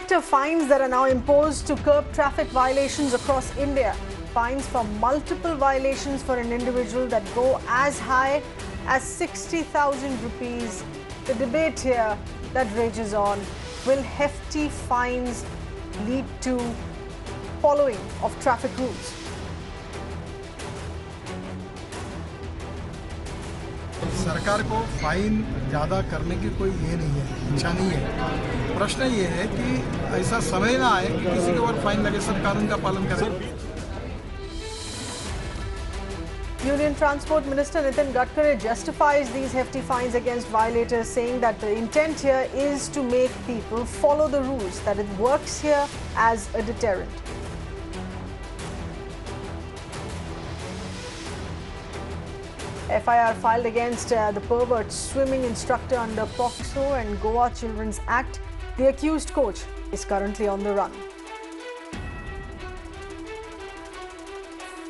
collective fines that are now imposed to curb traffic violations across India. Fines for multiple violations for an individual that go as high as 60,000 rupees. The debate here that rages on: will hefty fines lead to following of traffic rules? सरकार को fine ज़्यादा करने की कोई ये नहीं है, इच्छा नहीं है। प्रश्न ये है कि ऐसा समय ना आए कि किसी के ऊपर फाइन लगे, सब कानून का पालन करें। Union Transport Minister Nitin Gadkari justifies these hefty fines against violators, saying that the intent here is to make people follow the rules, that it works here as a deterrent. FIR filed against the pervert swimming instructor under POCSO and Goa Children's Act. The accused coach is currently on the run.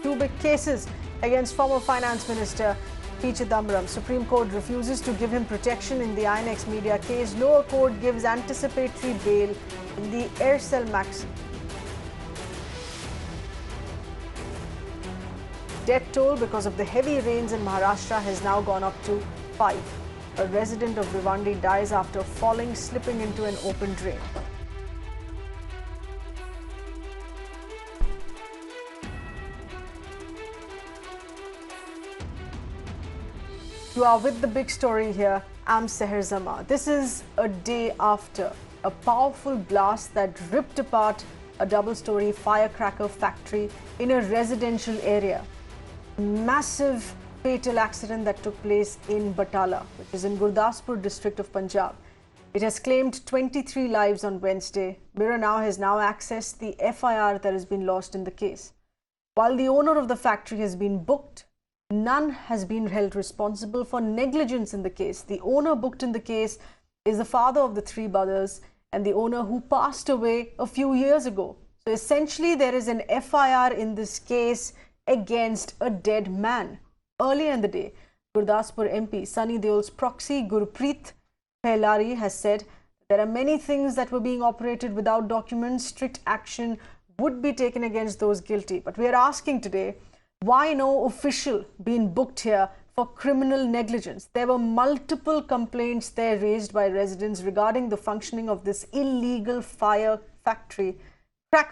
Two big cases against former Finance Minister P. Chidambaram. Supreme Court refuses to give him protection in the INX media case. Lower court gives anticipatory bail in the Aircel Maxi. Death toll because of the heavy rains in Maharashtra has now gone up to 5. A resident of Bhiwandi dies after slipping into an open drain. You are with the big story here. I'm Seher Zama. This is a day after a powerful blast that ripped apart a double-story firecracker factory in a residential area. Massive fatal accident that took place in Batala, which is in Gurdaspur district of Punjab. It has claimed 23 lives on Wednesday. Mirror Now has now accessed the FIR that has been lodged in the case. While the owner of the factory has been booked, none has been held responsible for negligence in the case. The owner booked in the case is the father of the three brothers and the owner who passed away a few years ago. So essentially there is an FIR in this case against a dead man. Earlier in the day, Gurdaspur MP Singh Dhillon's proxy Gurpreet has said there are many things that were being operated without documents. Strict action would be taken against those guilty. But we are asking today, why no official being booked here for criminal negligence? There were multiple complaints there raised by residents regarding the functioning of this illegal cracker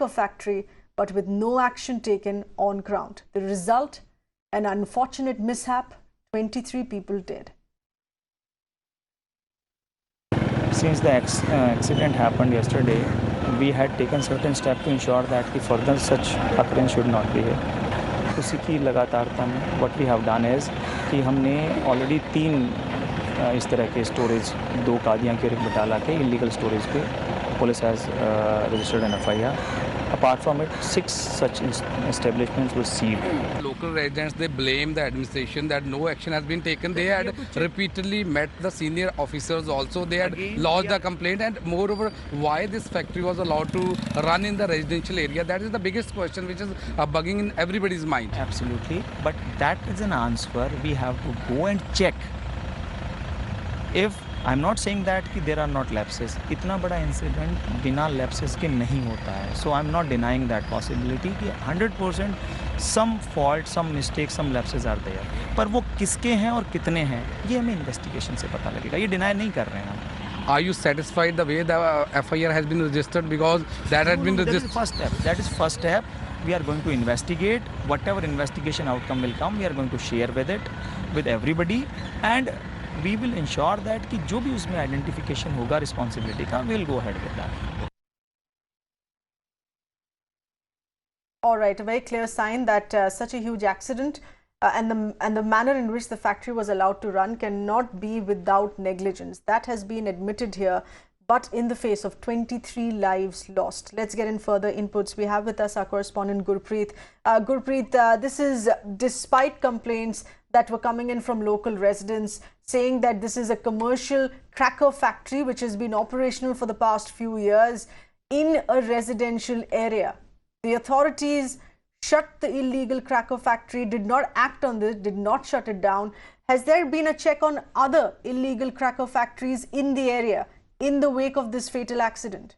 factory, but with no action taken on ground. The result, an unfortunate mishap, 23 people dead. Since the accident happened yesterday, we had taken certain steps to ensure that the further such occurrence should not be here. उसी की लगातारता में what we have done is कि हमने already 3 इस तरह के storage, 2 Qadian के और 1 बटाला के इलीगल स्टोरेज पे police has registered an FIR. Apart from it, 6 such establishments were seized. Local residents, they blame the administration that no action has been taken. They had repeatedly met the senior officers also. They had lodged the complaint, and moreover, why this factory was allowed to run in the residential area? That is the biggest question which is bugging in everybody's mind. Absolutely. But that is an answer. We have to go and check. If I'm not saying that कि there are not lapses. इतना बड़ा incident बिना lapses के नहीं होता है. So I'm not denying that possibility कि 100% some fault, some mistakes, some lapses are there. पर वो किसके हैं और कितने हैं, ये हमें investigation से पता लगेगा. ये deny नहीं कर रहे हैं हम. Are you satisfied the way the FIR has been registered, because that had been registered? That is first step. That is first step. We are going to investigate. Whatever investigation outcome will come, we are going to share with it, with everybody, and we will ensure that कि जो भी उसमें identification होगा responsibility का, we will go ahead with that. All right, a very clear sign that such a huge accident and the manner in which the factory was allowed to run cannot be without negligence. That has been admitted here, but in the face of 23 lives lost. Let's get in further inputs. We have with us our correspondent Gurpreet. Gurpreet, this is despite complaints that were coming in from local residents saying that this is a commercial cracker factory which has been operational for the past few years in a residential area. The authorities shut the illegal cracker factory, did not act on this, did not shut it down. Has there been a check on other illegal cracker factories in the area in the wake of this fatal accident?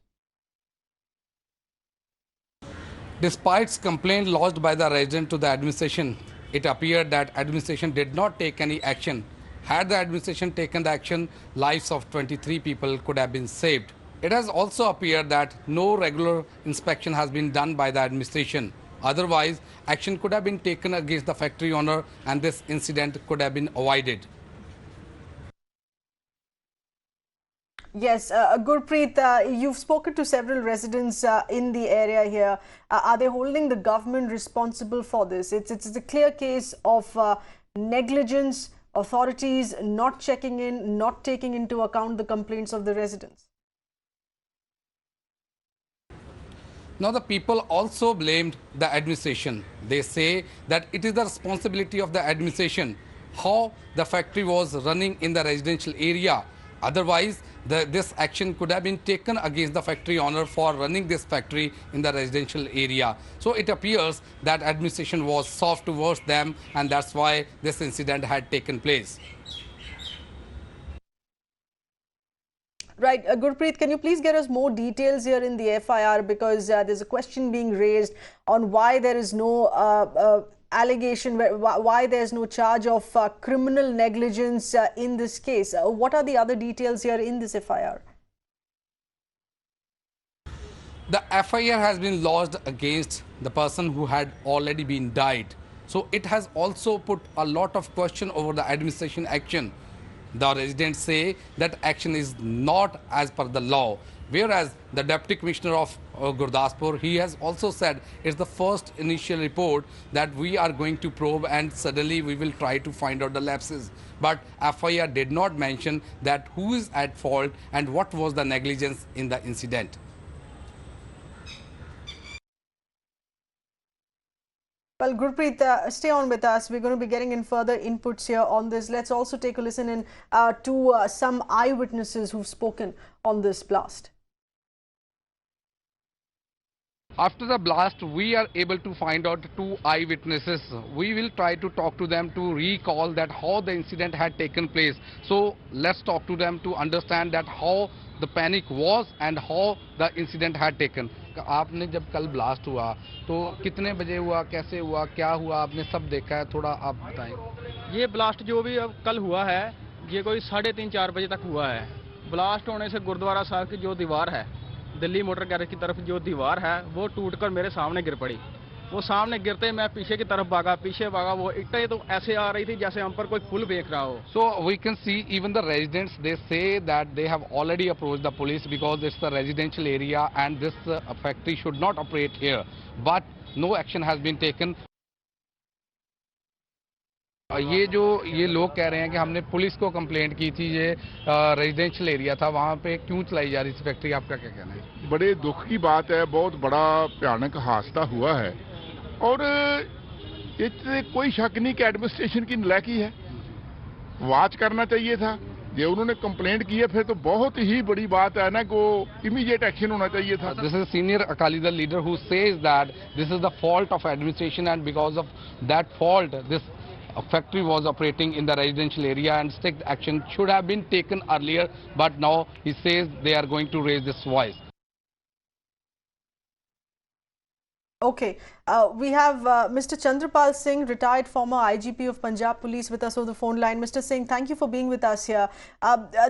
Despite complaint lodged by the resident to the administration, it appeared that administration did not take any action. Had the administration taken the action, lives of 23 people could have been saved. It has also appeared that no regular inspection has been done by the administration. Otherwise, action could have been taken against the factory owner and this incident could have been avoided. Yes, Gurpreet, you've spoken to several residents in the area here. Are they holding the government responsible for this? It's a clear case of negligence, authorities not checking in, not taking into account the complaints of the residents. Now, the people also blamed the administration. They say that it is the responsibility of the administration how the factory was running in the residential area. Otherwise, this action could have been taken against the factory owner for running this factory in the residential area. So it appears that administration was soft towards them and that's why this incident had taken place. Right, Gurpreet, can you please get us more details here in the FIR, because there's a question being raised on why there is no allegation, why there's no charge of criminal negligence in this case. What are the other details here in this FIR? The FIR has been lodged against the person who had already been died. So it has also put a lot of question over the administration action. The residents say that action is not as per the law. Whereas the Deputy Commissioner of Gurdaspur, he has also said it's the first initial report that we are going to probe and suddenly we will try to find out the lapses. But FIR did not mention that who is at fault and what was the negligence in the incident. Well, Gurpreet, stay on with us. We're going to be getting in further inputs here on this. Let's also take a listen in to some eyewitnesses who've spoken on this blast. After the blast, we are able to find out 2 eyewitnesses. We will try to talk to them to recall that how the incident had taken place. So let's talk to them to understand that how the panic was and how the incident had taken. आपने जब कल blast हुआ तो कितने बजे हुआ, कैसे हुआ, क्या हुआ, आपने सब देखा है, थोड़ा आप बताएं। ये ब्लास्ट जो भी अब कल हुआ है ये कोई 3:30-4 बजे तक हुआ है। ब्लास्ट होने से गुरुद्वारा साहब की जो दीवार है, दिल्ली मोटर गैरेज की तरफ जो दीवार है वो टूटकर मेरे सामने गिर पड़ी। वो सामने गिरते मैं पीछे की तरफ भागा, वो ईंटें तो ऐसे आ रही थी जैसे हम पर कोई पुल फेंक रहा हो। So we can see even the residents, they say that they have already approached the police because it's the residential area and this factory should not operate here. But no action has been taken. ये लोग कह रहे हैं कि हमने police को complaint की थी, ये रेजिडेंशियल एरिया था, वहाँ पे क्यों चलाई जा रही थी फैक्ट्री, आपका क्या कहना है? बड़े दुख की बात है, बहुत बड़ा भयानक हादसा हुआ है और इससे कोई शक नहीं कि एडमिनिस्ट्रेशन की नलायकी है। वाच करना चाहिए था, ये उन्होंने कंप्लेंट की है फिर तो बहुत ही बड़ी बात है ना को इमीडिएट एक्शन होना चाहिए था। This is senior Akali Dal leader who says that this is the fault of administration and because of that fault this factory was operating in the residential area and strict action should have been taken earlier, but now he says they are going to raise this voice. Okay, we have Mr. Chandrapal Singh, retired former IGP of Punjab Police, with us on the phone line. Mr. Singh, thank you for being with us here.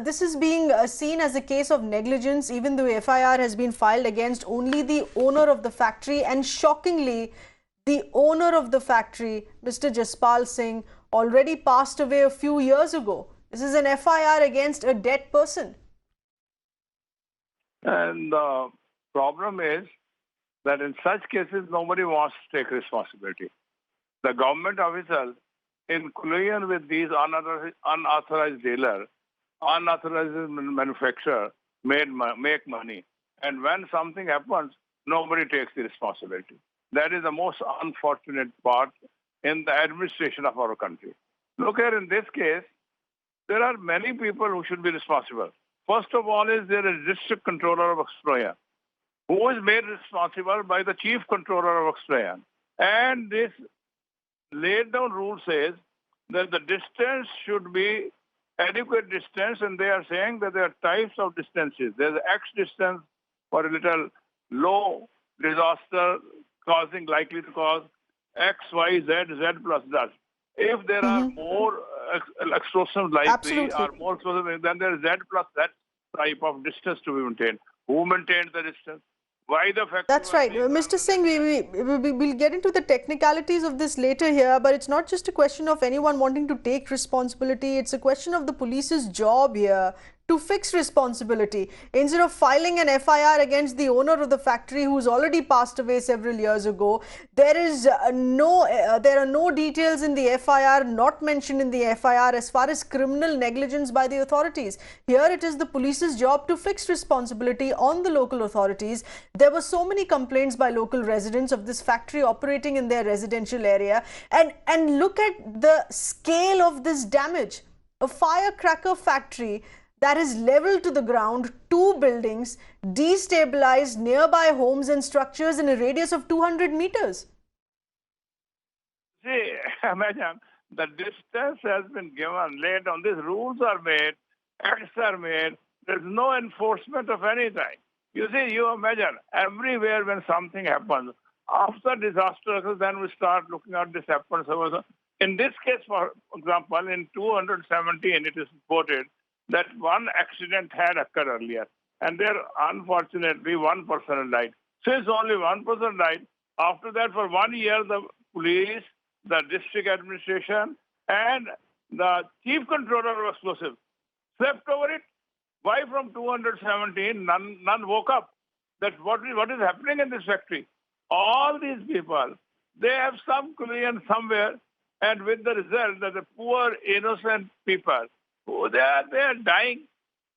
This is being seen as a case of negligence, even though FIR has been filed against only the owner of the factory, and shockingly, the owner of the factory, Mr. Jaspal Singh, already passed away a few years ago. This is an FIR against a dead person. And the problem is that in such cases, nobody wants to take responsibility. The government officials, in collusion with these unauthorized dealers, unauthorized manufacturer, make money. And when something happens, nobody takes the responsibility. That is the most unfortunate part in the administration of our country. Look here, in this case, there are many people who should be responsible. First of all is there a district controller of Australia, who is made responsible by the chief controller of Australia. And this laid down rule says that the distance should be adequate distance, and they are saying that there are types of distances. There's X distance for a little low disaster likely to cause X, Y, Z, Z plus does. If there are more explosives likely or more explosives, then there is Z plus that type of distance to be maintained. Who maintains the distance? Why the factory? That's right. Mr. Singh, we'll get into the technicalities of this later here, but it's not just a question of anyone wanting to take responsibility. It's a question of the police's job here to fix responsibility. Instead of filing an FIR against the owner of the factory who's already passed away several years ago, there are no details in the FIR, not mentioned in the FIR as far as criminal negligence by the authorities. Here it is the police's job to fix responsibility on the local authorities. There were so many complaints by local residents of this factory operating in their residential area, and look at the scale of this damage. A firecracker factory that is leveled to the ground, 2 buildings, destabilized nearby homes and structures in a radius of 200 meters. See, imagine the distance has been given, laid on. These rules are made, acts are made. There's no enforcement of anything. You see, you imagine everywhere when something happens, after disaster occurs, then we start looking at this happens. In this case, for example, in 217, it is reported that one accident had occurred earlier, and there, unfortunately, one person died. Since only one person died, after that, for 1 year, the police, the district administration, and the chief controller of explosives slept over it. Why from 217, none woke up? That what is happening in this factory? All these people, they have some collision somewhere, and with the result that the poor, innocent people, they are dying,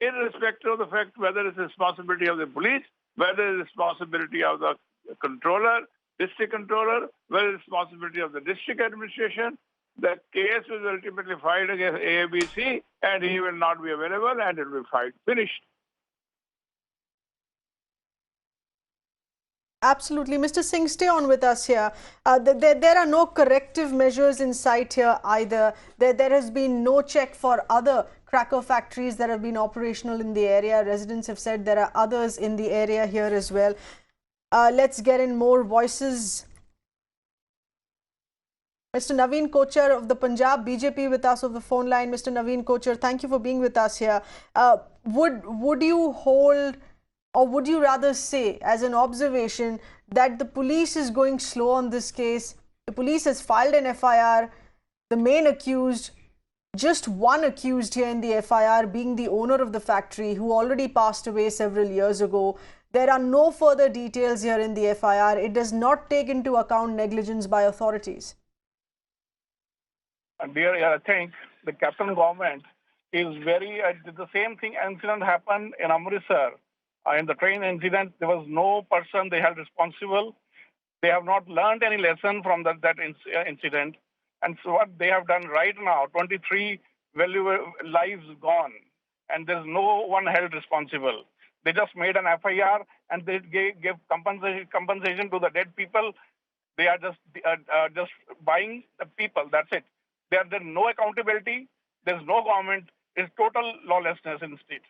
irrespective of the fact whether it's the responsibility of the police, whether it's the responsibility of the controller, district controller, whether it's the responsibility of the district administration. The case is ultimately filed against ABC, and he will not be available, and it will be filed. Finished. Absolutely. Mr. Singh, stay on with us here. There are no corrective measures in sight here either. There has been no check for other cracker factories that have been operational in the area. Residents have said there are others in the area here as well. Let's get in more voices. Mr. Naveen Kochar of the Punjab BJP with us on the phone line. Mr. Naveen Kochar, thank you for being with us here. Would you hold, or would you rather say, as an observation, that the police is going slow on this case? The police has filed an FIR. The main accused, just one accused here in the FIR, being the owner of the factory who already passed away several years ago. There are no further details here in the FIR. It does not take into account negligence by authorities. Dear, I think the captain government is very, the same thing incident happened in Amritsar. In the train incident, there was no person they held responsible. They have not learned any lesson from that incident. And so what they have done right now, 23 valuable lives gone, and there's no one held responsible. They just made an FIR and they gave compensation to the dead people. They are just buying the people. That's it. There's no accountability. There's no government. It's total lawlessness in the state.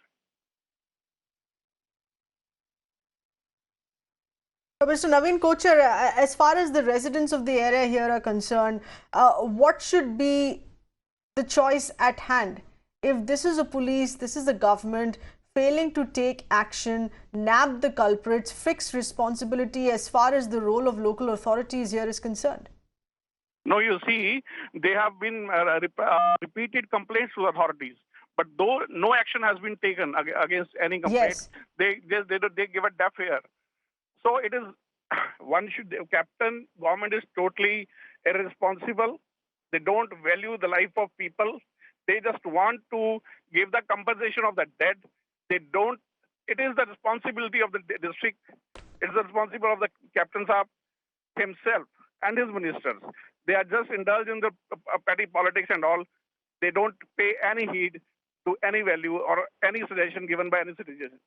Mr. Naveen Kochar, as far as the residents of the area here are concerned, what should be the choice at hand? If this is a police, this is a government failing to take action, nab the culprits, fix responsibility as far as the role of local authorities here is concerned? No, you see, they have been repeated complaints to authorities. But though no action has been taken against any complaint, they give a deaf ear. So it is, captain government is totally irresponsible. They don't value the life of people. They just want to give the compensation of the dead. They don't, it is the responsibility of the district. It's the responsibility of the captain Saab himself and his ministers. They are just indulged in the petty politics and all. They don't pay any heed to any value or any suggestion given by any citizen.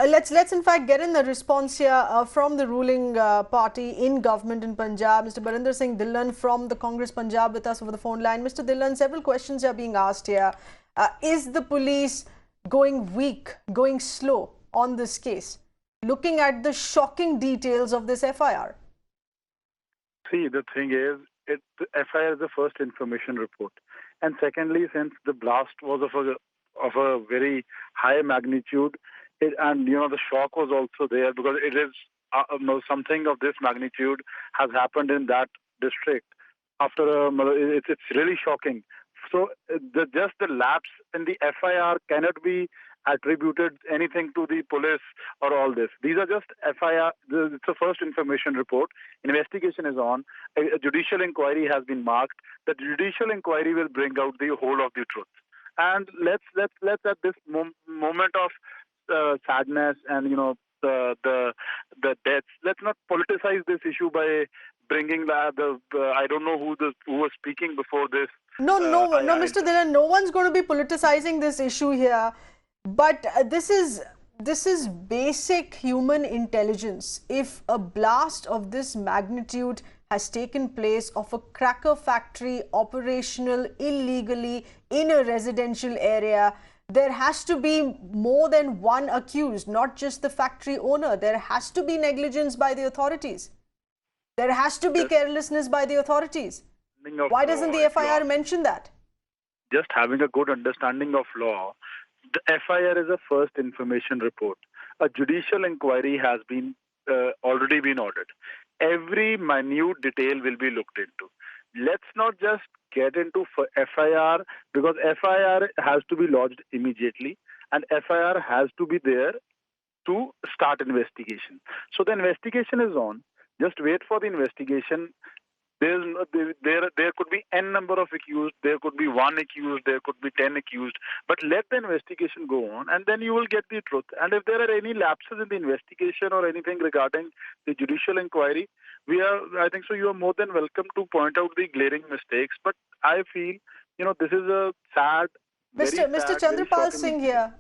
Let's in fact get in the response here from the ruling party in government in Punjab. Mr. Singh Dhillon from the Congress Punjab with us over the phone line. Mr. Dhillon, several questions are being asked here. Is the police going weak, going slow on this case? looking at the shocking details of this FIR? See, the thing is, the FIR is the first information report. And secondly, since the blast was of a very high magnitude, and the shock was also there because it is something of this magnitude has happened in that district. It's really shocking. So just the lapse in the FIR cannot be attributed anything to the police or all this. These are just FIR. It's a first information report. Investigation is on. A judicial inquiry has been marked. The judicial inquiry will bring out the whole of the truth. And let's at this moment of sadness and the deaths, let's not politicize this issue by bringing I don't know who was speaking before this. No, Mr. Dhillon, no one's going to be politicizing this issue here. But this is basic human intelligence. If a blast of this magnitude has taken place of a cracker factory operational illegally in a residential area, there has to be more than one accused, not just the factory owner. There has to be negligence by the authorities. There has to be carelessness by the authorities. Why doesn't the FIR mention that? Just having a good understanding of law, the FIR is a first information report. A judicial inquiry has been already been ordered. Every minute detail will be looked into. Let's not just get into FIR because FIR has to be lodged immediately and FIR has to be there to start investigation. So the investigation is on. Just wait for the investigation. There could be n number of accused, there could be one accused, there could be 10 accused, but let the investigation go on and then you will get the truth. And if there are any lapses in the investigation or anything regarding the judicial inquiry, I think so you are more than welcome to point out the glaring mistakes. But I feel, this is a sad, Mr. Chandrapal Singh here.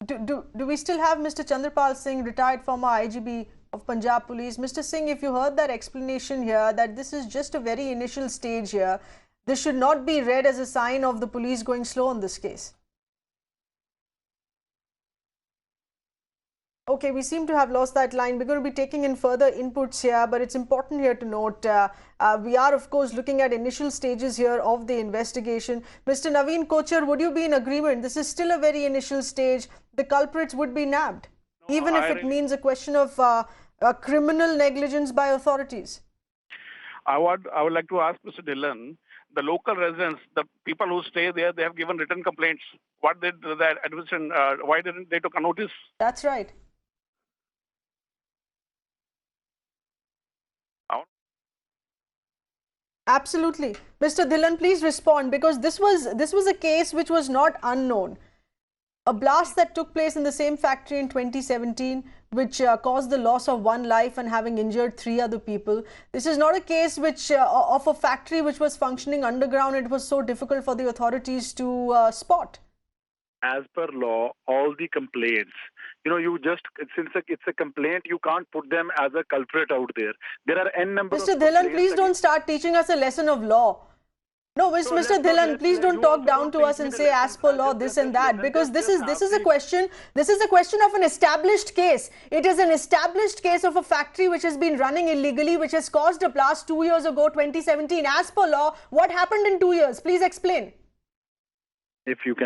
Do we still have Mr. Chandrapal Singh, retired former IGB of Punjab Police? Mr. Singh, if you heard that explanation here, that this is just a very initial stage here, this should not be read as a sign of the police going slow on this case. Okay, we seem to have lost that line. We're going to be taking in further inputs here, but it's important here to note, we are of course looking at initial stages here of the investigation. Mr. Naveen Kochar, would you be in agreement? This is still a very initial stage. The culprits would be nabbed, even if it means a question of criminal negligence by authorities. I would like to ask Mr. Dhillon, the local residents, the people who stay there, they have given written complaints. What did the administration, why didn't they take a notice? That's right. Absolutely. Mr. Dhillon, please respond, because this was a case which was not unknown. A blast that took place in the same factory in 2017, which caused the loss of one life and having injured 3 other people. This is not a case which of a factory which was functioning underground. It was so difficult for the authorities to spot. As per law, all the complaints, since it's a complaint, you can't put them as a culprit out there. There are n number Mr. Dhillon, please don't start teaching us a lesson of law. No, Mr. Dhillon, please don't talk down to us and say as per law this and that, because this is a question of an established case. It is an established case of a factory which has been running illegally, which has caused a blast 2 years ago, 2017. As per law, what happened in 2 years? Please explain. If you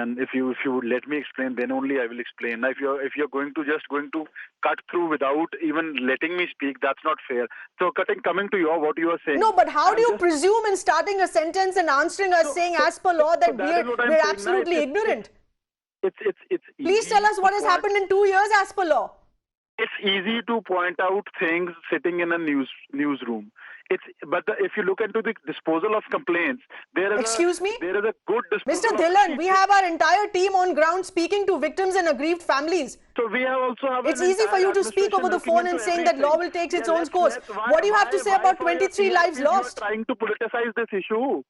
would let me explain, then only I will explain. If you're going to cut through without even letting me speak, that's not fair. So coming to what you are saying. No, but how do you presume in starting a sentence and answering us saying as per law that we're absolutely ignorant? Please tell us what has happened in 2 years as per law. It's easy to point out things sitting in a newsroom. But if you look into the disposal of complaints, there is a good disposal. Mr. Dhillon, we have our entire team on ground speaking to victims and aggrieved families. So we have it's easy for you to speak over the phone and saying that law will take its own course. What do you have to say about 23 lives lost? You are trying to politicize this issue.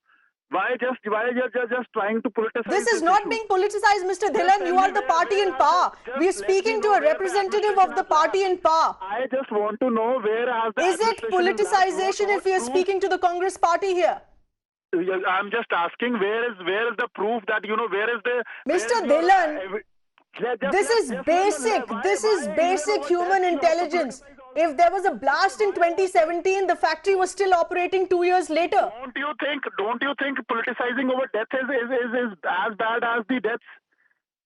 Why just trying to politicize? This is not being politicized, Mr. Dhillon. You are the party in power. We are speaking to a representative of the party in power. I just want to know where has the... Is it politicization if we are speaking to the Congress party here? I'm just asking where is the proof that, where is the... Mr. Dhillon, This is basic. This is basic human intelligence. If there was a blast in 2017, the factory was still operating 2 years later. Don't you think politicizing over death is as bad as the deaths?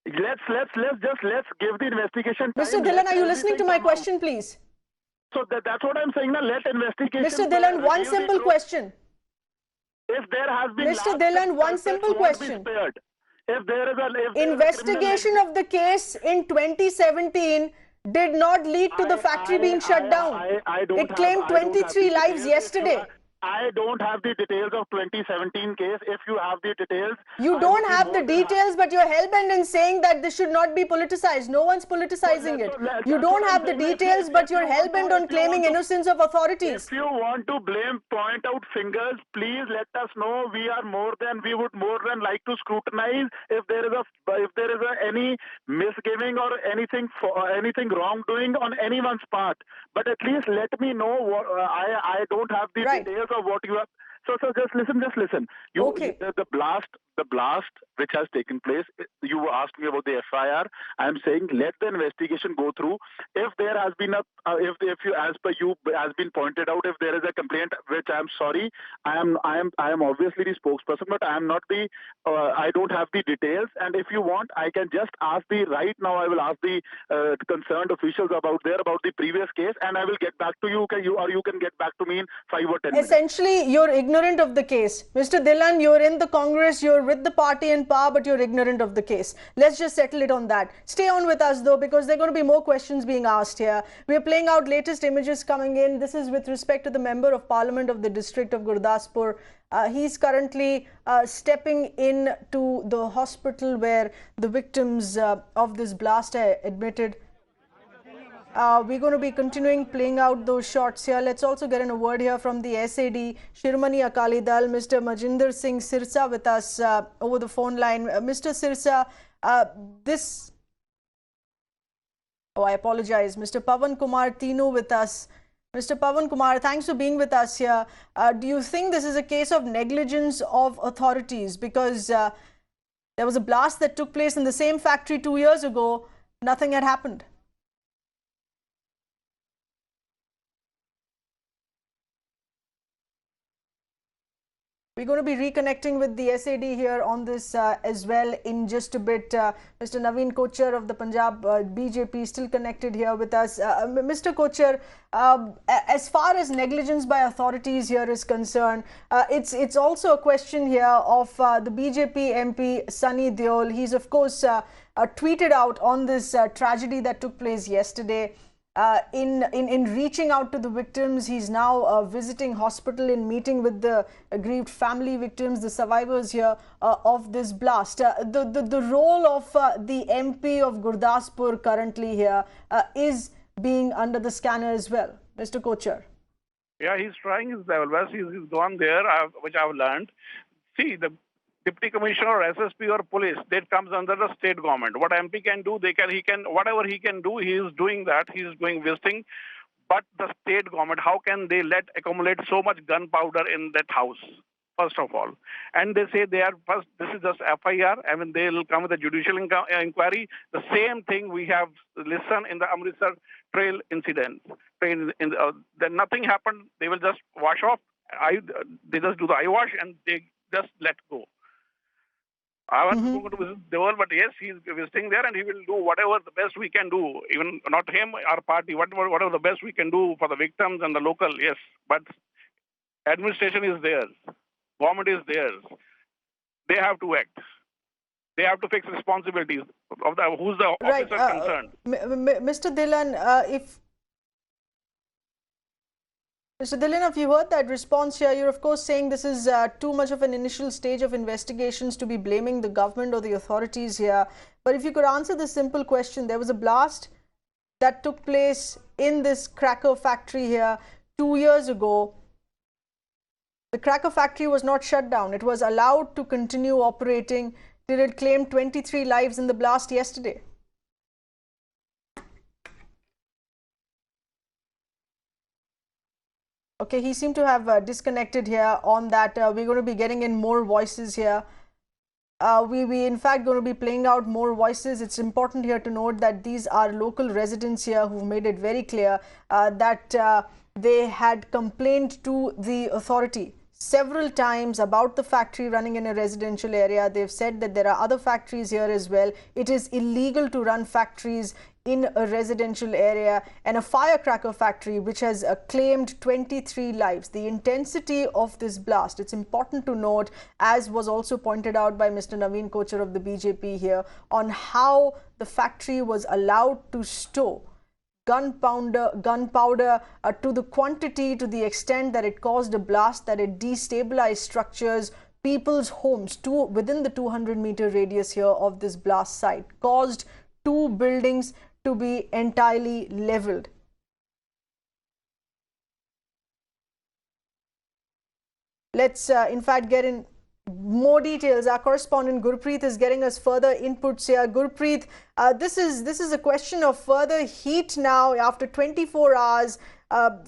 Let's give the investigation time. Mr. Dhillon, are you listening to my question, please? So that's what I'm saying now. Let investigation. Mr. Dhillon, one simple question. If there has been Mr. Dhillon, one simple question. If there is a investigation of the case in 2017 did not lead to the factory being shut down. It claimed 23 lives yesterday. I don't have the details of 2017 case. If you have the details, you don't have the details, but you're hell-bent in saying that this should not be politicized. No one's politicizing it. You don't have the details, but you're hell-bent on claiming innocence of authorities. If you want to blame, point out fingers, please let us know. We would more than like to scrutinize if there is any misgiving or anything wrongdoing on anyone's part. But at least let me know what I don't have the details of what you have. So just listen. The blast which has taken place. You asked me about the FIR. I am saying let the investigation go through. If there has been as per you has been pointed out, if there is a complaint, which I am sorry, I am obviously the spokesperson, but I am not the. I don't have the details. And if you want, I can just ask right now. I will ask the concerned officials about the previous case, and I will get back to you. You can get back to me in 5 or 10 minutes. Essentially, you're ignorant of the case. Mr. Dhillon, you're in the Congress, you're with the party in power, but you're ignorant of the case. Let's just settle it on that. Stay on with us though, because there are going to be more questions being asked here. We're playing out latest images coming in. This is with respect to the Member of Parliament of the district of Gurdaspur. He's currently stepping in to the hospital where the victims of this blast are admitted. We're going to be continuing playing out those shots here. Let's also get in a word here from the SAD, Shiromani Akali Dal, Mr. Majinder Singh Sirsa with us over the phone line. Mr. Sirsa, I apologize. Mr. Pavan Kumar Tinu with us. Mr. Pavan Kumar, thanks for being with us here. Do you think this is a case of negligence of authorities? Because there was a blast that took place in the same factory 2 years ago. Nothing had happened. We're going to be reconnecting with the SAD here on this as well in just a bit. Mr. Naveen Kochar of the Punjab BJP still connected here with us. Mr. Kochar, as far as negligence by authorities here is concerned, it's also a question here of the BJP MP Singh Dhillon. He's of course tweeted out on this tragedy that took place yesterday. In reaching out to the victims, he's now visiting hospital and meeting with the aggrieved family victims, the survivors here of this blast. The role of the MP of Gurdaspur currently here is being under the scanner as well. Mr. Kochar. Yeah, he's trying his level best. He's gone there, which I've learned. See, the Deputy Commissioner or SSP or police, that comes under the state government. What MP can do, whatever he can do, he is doing that. He is going visiting. But the state government, how can they let accumulate so much gunpowder in that house, first of all? And they say this is just FIR. I mean, they will come with a judicial inquiry. The same thing we have listened in the Amritsar trail incident. Then nothing happened. They will just wash off. They just do the eye wash and they just let go. I want to go to visit the world, but yes, he's visiting there and he will do whatever the best we can do. Even not him, our party, whatever the best we can do for the victims and the local, yes. But administration is theirs. Government is theirs. They have to act. They have to fix responsibilities of who's the officer concerned. Mr. Dhillon, Mr. Dhillon, if you heard that response here, you're of course saying this is too much of an initial stage of investigations to be blaming the government or the authorities here. But if you could answer this simple question, there was a blast that took place in this cracker factory here 2 years ago. The cracker factory was not shut down. It was allowed to continue operating till it claimed 23 lives in the blast yesterday. Okay, he seemed to have disconnected here on that. We're going to be getting in more voices here. We in fact going to be playing out more voices. It's important here to note that these are local residents here who've made it very clear that they had complained to the authority several times about the factory running in a residential area. They've said that there are other factories here as well. It is illegal to run factories in a residential area, and a firecracker factory which has claimed 23 lives. The intensity of this blast, it's important to note, as was also pointed out by Mr. Naveen Kochhar of the BJP here, on how the factory was allowed to store gunpowder to the quantity, to the extent that it caused a blast, that it destabilized structures, people's homes within the 200-meter radius here of this blast site, caused 2 buildings to be entirely leveled. Let's in fact get in more details. Our correspondent Gurpreet is getting us further inputs here. Gurpreet, this is a question of further heat now after 24 hours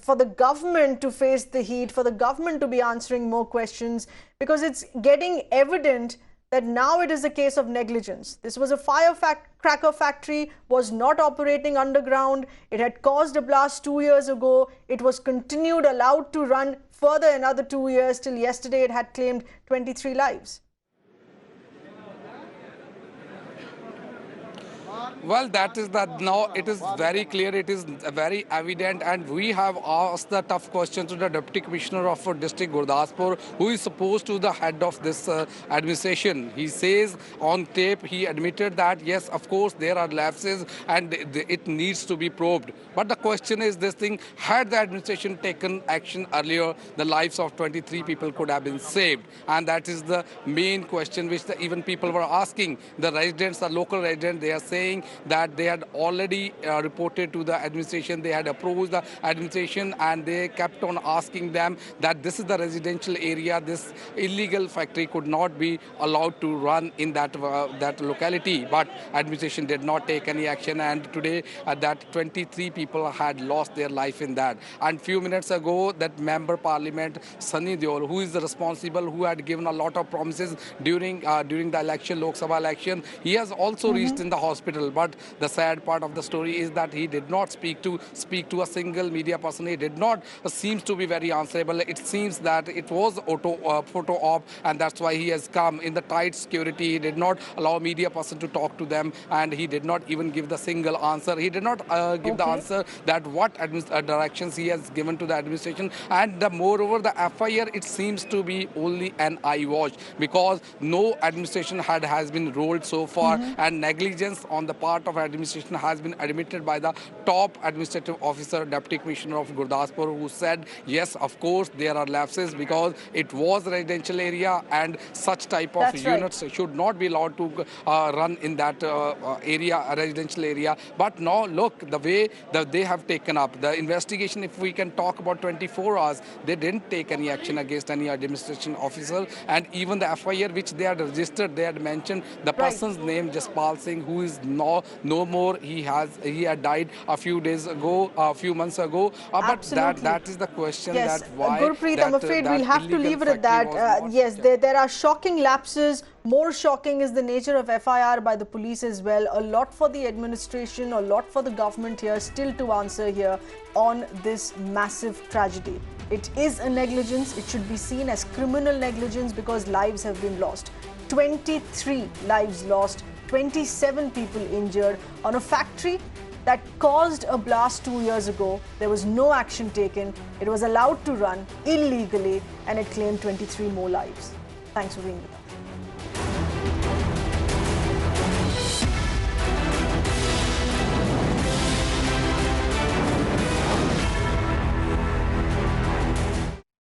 for the government to face the heat, for the government to be answering more questions, because it's getting evident that now it is a case of negligence. This was a firecracker factory, was not operating underground. It had caused a blast 2 years ago. It was allowed to run further another 2 years. Till yesterday, it had claimed 23 lives. Well, that is that now it is very clear, it is very evident, and we have asked the tough question to the Deputy Commissioner of District Gurdaspur, who is supposed to be the head of this administration. He says on tape, he admitted that yes, of course, there are lapses and it needs to be probed. But the question is this thing, had the administration taken action earlier, the lives of 23 people could have been saved. And that is the main question which even people were asking. The residents, the local residents, they are saying that they had already reported to the administration, they had approached the administration, and they kept on asking them that this is the residential area, this illegal factory could not be allowed to run in that locality. But administration did not take any action, and today that 23 people had lost their life in that. And few minutes ago, that member parliament Singh Dhillon, who is responsible, who had given a lot of promises during the election, Lok Sabha election, he has also reached in the hospital. But the sad part of the story is that he did not speak to a single media person. He did not seems to be very answerable. It seems that it was photo op, and that's why he has come in the tight security. He did not allow media person to talk to them, and he did not even give the single answer. He did not give the answer that what directions he has given to the administration. And moreover, the FIR, it seems to be only an eye watch, because no administration has been rolled so far, and negligence on the part of administration has been admitted by the top administrative officer, Deputy Commissioner of Gurdaspur, who said, yes, of course, there are lapses because it was a residential area and such type of units should not be allowed to run in that area, a residential area. But now, look, the way that they have taken up the investigation, if we can talk about 24 hours, they didn't take any action against any administration officer. And even the FIR which they had registered, they had mentioned the person's name, Jaspal Singh, who is no more. He had died a few months ago. But that is the question, yes, that why. Gurpreet, I'm afraid we'll have to leave it at that. Yes, there are shocking lapses. More shocking is the nature of FIR by the police as well. A lot for the administration, a lot for the government here still to answer here on this massive tragedy. It is a negligence. It should be seen as criminal negligence because lives have been lost. 23 lives lost, 27 people injured on a factory that caused a blast 2 years ago. There was no action taken. It was allowed to run illegally, and it claimed 23 more lives. Thanks for being with us.